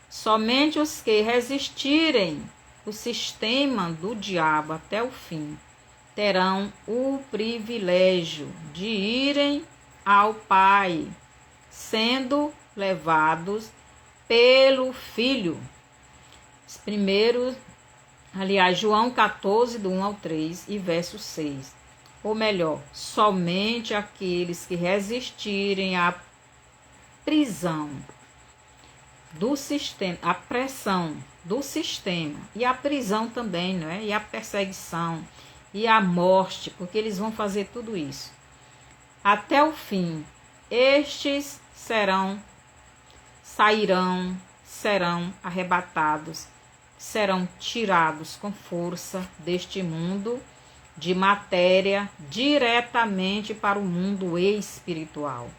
Somente os que resistirem o sistema do diabo até o fim terão o privilégio de irem ao Pai, sendo levados pelo Filho. João 14, do 1 ao 3 e verso 6. Ou melhor, somente aqueles que resistirem à prisão do sistema, à pressão do sistema, e a prisão também, não é? E a perseguição, e a morte, porque eles vão fazer tudo isso. Até o fim, estes serão arrebatados, serão tirados com força deste mundo de matéria diretamente para o mundo espiritual,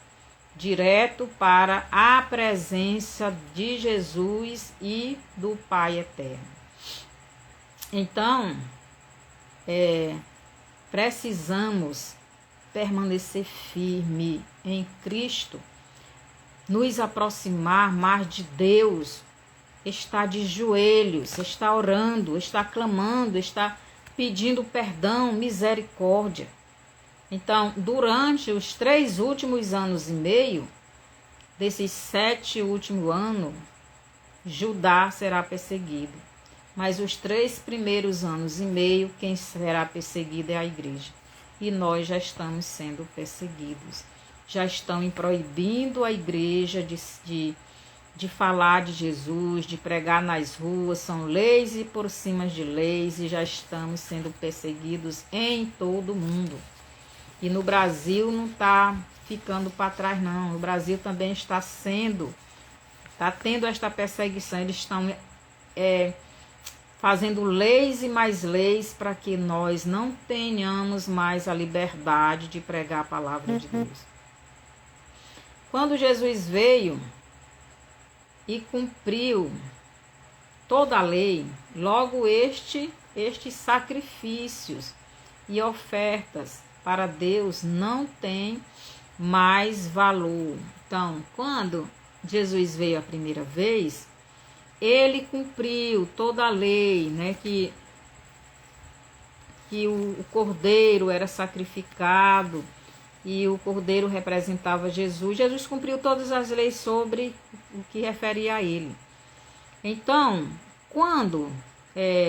direto para a presença de Jesus e do Pai Eterno. Então, precisamos permanecer firme em Cristo, nos aproximar mais de Deus, está de joelhos, está orando, está clamando, está pedindo perdão, misericórdia. Então, durante os 3 últimos anos e meio, desses 7 últimos anos, Judá será perseguido. Mas os 3 primeiros anos e meio, quem será perseguido é a igreja. E nós já estamos sendo perseguidos. Já estão proibindo a igreja de falar de Jesus, de pregar nas ruas. São leis e por cima de leis, e já estamos sendo perseguidos em todo o mundo. E no Brasil não está ficando para trás, não. No Brasil também está tendo esta perseguição. Eles estão fazendo leis e mais leis para que nós não tenhamos mais a liberdade de pregar a palavra de Deus. Quando Jesus veio e cumpriu toda a lei, logo estes sacrifícios e ofertas para Deus não têm mais valor. Então, quando Jesus veio a primeira vez, ele cumpriu toda a lei, né, que o cordeiro era sacrificado e o cordeiro representava Jesus. Jesus cumpriu todas as leis sobre o que referia a ele. Então, quando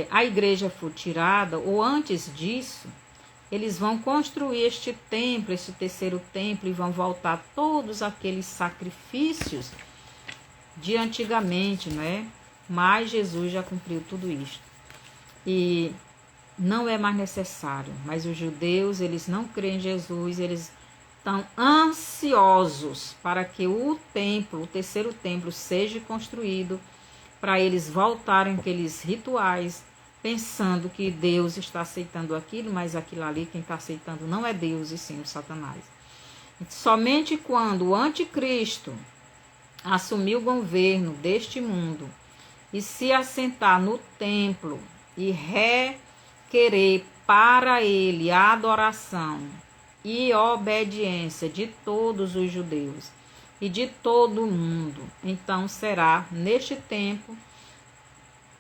a igreja for tirada, ou antes disso, eles vão construir este templo, este terceiro templo, e vão voltar todos aqueles sacrifícios de antigamente, né? Mas Jesus já cumpriu tudo isso. E não é mais necessário. Mas os judeus, eles não creem em Jesus, eles estão ansiosos para que o templo, o terceiro templo, seja construído, para eles voltarem aqueles rituais, pensando que Deus está aceitando aquilo, mas aquilo ali, quem está aceitando não é Deus, e sim o Satanás. Somente quando o anticristo assumir o governo deste mundo e se assentar no templo e requerer para ele a adoração e obediência de todos os judeus e de todo o mundo, então será neste tempo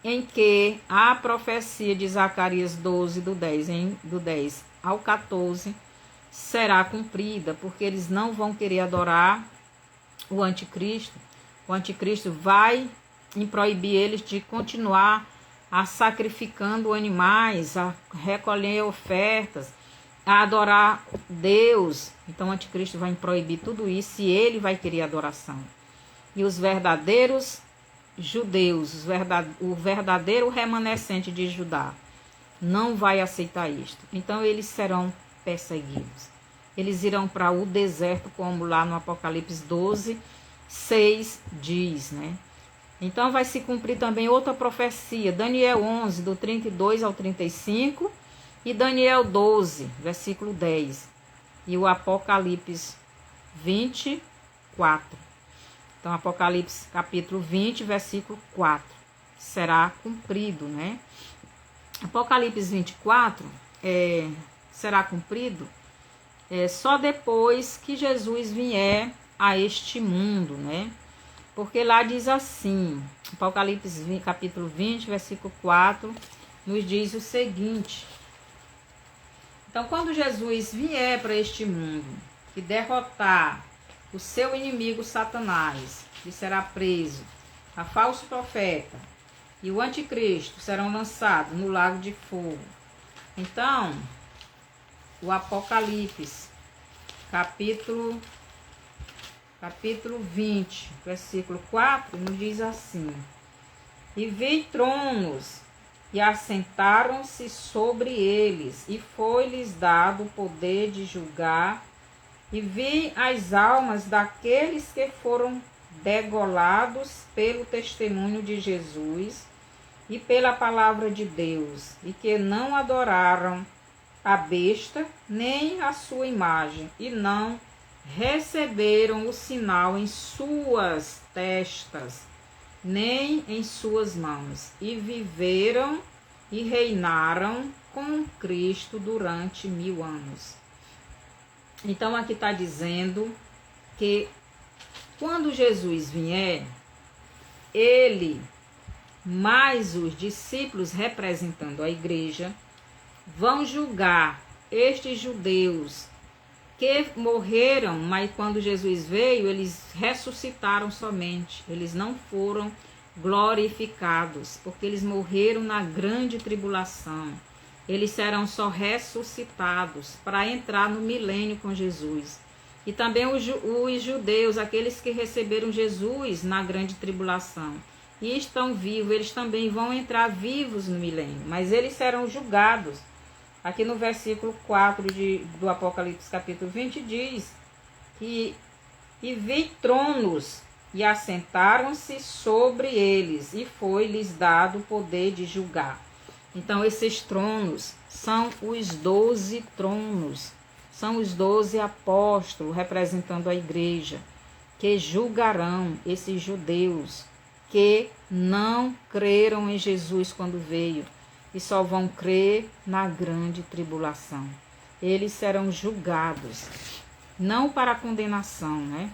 em que a profecia de Zacarias 12, do 10 ao 14, será cumprida, porque eles não vão querer adorar o anticristo. O anticristo vai proibir eles de continuar a sacrificando animais, a recolher ofertas, a adorar Deus. Então o anticristo vai proibir tudo isso e ele vai querer adoração. E os verdadeiros judeus, o verdadeiro remanescente de Judá, não vai aceitar isto. Então eles serão perseguidos. Eles irão para o deserto, como lá no Apocalipse 12, 6 diz, né? Então vai se cumprir também outra profecia, Daniel 11, do 32 ao 35, e Daniel 12, versículo 10, e o Apocalipse 24. Então, Apocalipse capítulo 20, versículo 4, será cumprido, né? Apocalipse 24 será cumprido só depois que Jesus vier a este mundo, né? Porque lá diz assim, Apocalipse 20, capítulo 20, versículo 4, nos diz o seguinte: então, quando Jesus vier para este mundo e derrotar o seu inimigo Satanás, que será preso, a falso profeta e o anticristo serão lançados no lago de fogo. Então, o Apocalipse, capítulo 20, versículo 4, nos diz assim: e vi tronos, e assentaram-se sobre eles, e foi-lhes dado o poder de julgar, e vi as almas daqueles que foram degolados pelo testemunho de Jesus e pela palavra de Deus, e que não adoraram a besta, nem a sua imagem, e não receberam o sinal em suas testas, nem em suas mãos, e viveram e reinaram com Cristo durante 1000 anos. Então aqui está dizendo que quando Jesus vier, ele, mais os discípulos representando a igreja, vão julgar estes judeus que morreram, mas quando Jesus veio, eles ressuscitaram somente. Eles não foram glorificados, porque eles morreram na grande tribulação. Eles serão só ressuscitados para entrar no milênio com Jesus. E também os judeus, aqueles que receberam Jesus na grande tribulação e estão vivos, eles também vão entrar vivos no milênio, mas eles serão julgados. Aqui no versículo 4 do Apocalipse capítulo 20 diz que e vi tronos e assentaram-se sobre eles e foi-lhes dado o poder de julgar. Então esses tronos são os 12 tronos, são os 12 apóstolos representando a igreja, que julgarão esses judeus que não creram em Jesus quando veio e só vão crer na grande tribulação. Eles serão julgados, não para a condenação, né?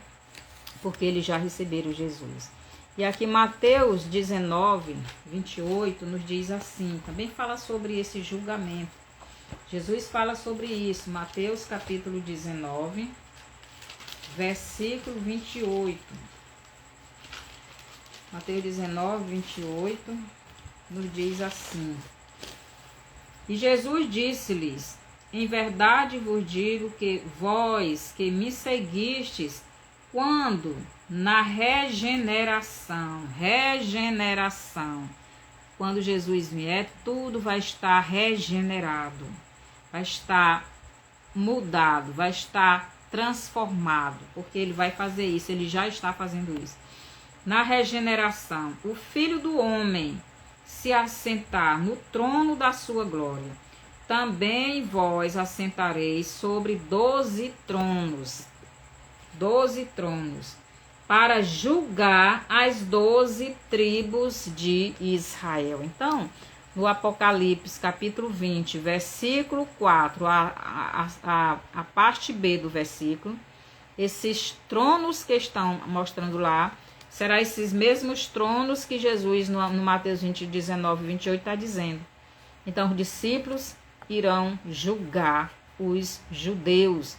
Porque eles já receberam Jesus. E aqui Mateus 19, 28 nos diz assim, também fala sobre esse julgamento. Jesus fala sobre isso, Mateus capítulo 19, versículo 28. Mateus 19, 28 nos diz assim: E Jesus disse-lhes, em verdade vos digo que vós que me seguistes, quando na regeneração, quando Jesus vier, tudo vai estar regenerado, vai estar mudado, vai estar transformado, porque ele vai fazer isso, ele já está fazendo isso. Na regeneração, o Filho do Homem se assentar no trono da sua glória, também vós assentareis sobre 12 tronos, para julgar as 12 tribos de Israel. Então, no Apocalipse capítulo 20, versículo 4, a parte B do versículo, esses tronos que estão mostrando lá, serão esses mesmos tronos que Jesus no Mateus 20, 19, 28 está dizendo. Então os discípulos irão julgar os judeus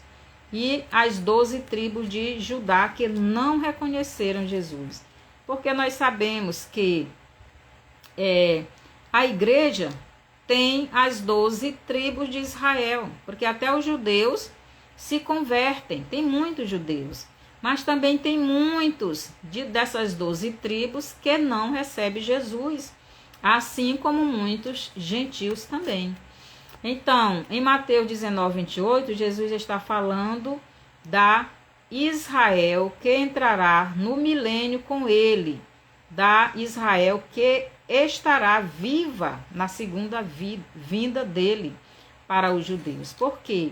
e as 12 tribos de Judá que não reconheceram Jesus. Porque nós sabemos que a igreja tem as 12 tribos de Israel, porque até os judeus se convertem, tem muitos judeus. Mas também tem muitos dessas 12 tribos que não recebem Jesus, assim como muitos gentios também. Então, em Mateus 19, 28, Jesus está falando da Israel que entrará no milênio com ele, da Israel que estará viva na segunda vinda dele para os judeus. Por quê?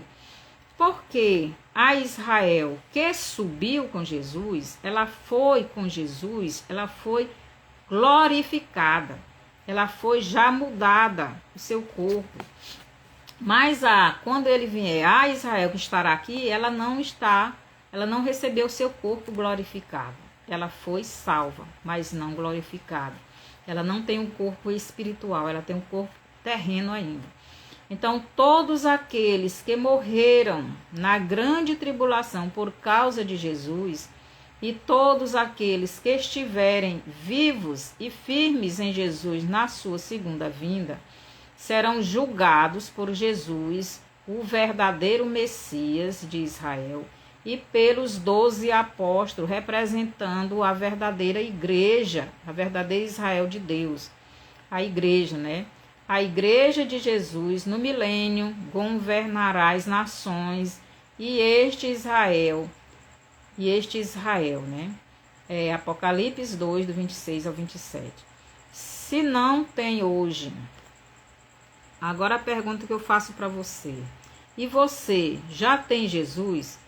Porque a Israel que subiu com Jesus, ela foi com Jesus, ela foi glorificada, ela foi já mudada, o seu corpo. Mas quando ele vier, a Israel que estará aqui, ela não recebeu o seu corpo glorificado. Ela foi salva, mas não glorificada. Ela não tem um corpo espiritual, ela tem um corpo terreno ainda. Então, todos aqueles que morreram na grande tribulação por causa de Jesus, e todos aqueles que estiverem vivos e firmes em Jesus na sua segunda vinda, serão julgados por Jesus, o verdadeiro Messias de Israel, e pelos 12 apóstolos, representando a verdadeira igreja, a verdadeira Israel de Deus. A igreja, né? A igreja de Jesus no milênio governará as nações e este Israel, né? Apocalipse 2, do 26 ao 27. Se não tem hoje Agora a pergunta que eu faço para você. E você já tem Jesus?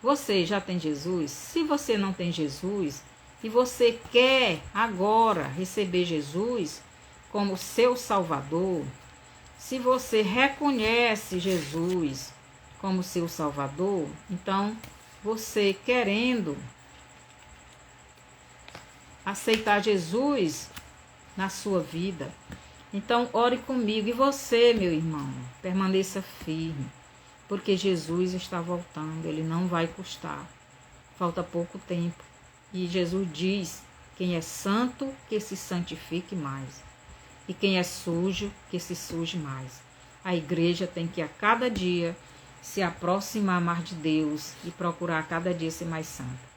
Você já tem Jesus? Se você não tem Jesus e você quer agora receber Jesus como seu Salvador, se você reconhece Jesus como seu Salvador, então você querendo aceitar Jesus na sua vida, então ore comigo. E você, meu irmão, permaneça firme, porque Jesus está voltando, ele não vai custar. Falta pouco tempo. E Jesus diz: quem é santo, que se santifique mais. E quem é sujo, que se suje mais. A igreja tem que a cada dia se aproximar mais de Deus e procurar a cada dia ser mais santa.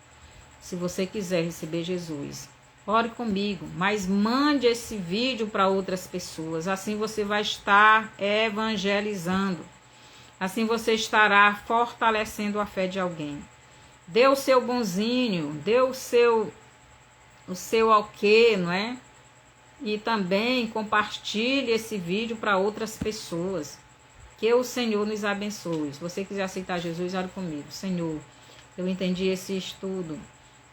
Se você quiser receber Jesus, ore comigo, mas mande esse vídeo para outras pessoas. Assim você vai estar evangelizando. Assim você estará fortalecendo a fé de alguém. Dê o seu bonzinho, dê o seu ok, não é? E também compartilhe esse vídeo para outras pessoas. Que o Senhor nos abençoe. Se você quiser aceitar Jesus, ore comigo. Senhor, eu entendi esse estudo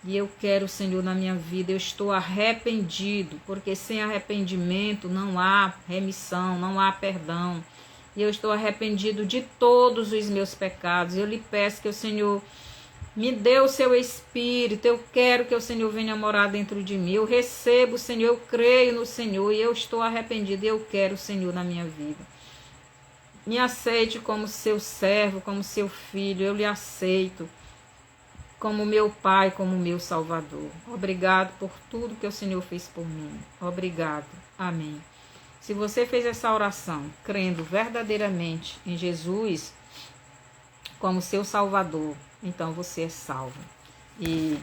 e eu quero, Senhor, na minha vida. Eu estou arrependido, porque sem arrependimento não há remissão, não há perdão. E eu estou arrependido de todos os meus pecados. Eu lhe peço que o Senhor me dê o seu Espírito. Eu quero que o Senhor venha morar dentro de mim. Eu recebo, Senhor, eu creio no Senhor e eu estou arrependido e eu quero o Senhor na minha vida. Me aceite como seu servo, como seu filho. Eu lhe aceito como meu Pai, como meu Salvador. Obrigado por tudo que o Senhor fez por mim. Obrigado. Amém. Se você fez essa oração crendo verdadeiramente em Jesus como seu Salvador, então você é salvo. E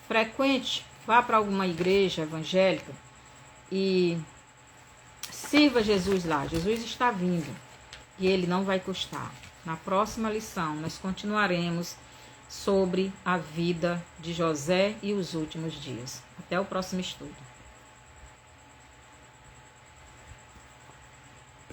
frequente, vá para alguma igreja evangélica e sirva Jesus lá. Jesus está vindo e ele não vai custar. Na próxima lição nós continuaremos sobre a vida de José e os últimos dias. Até o próximo estudo.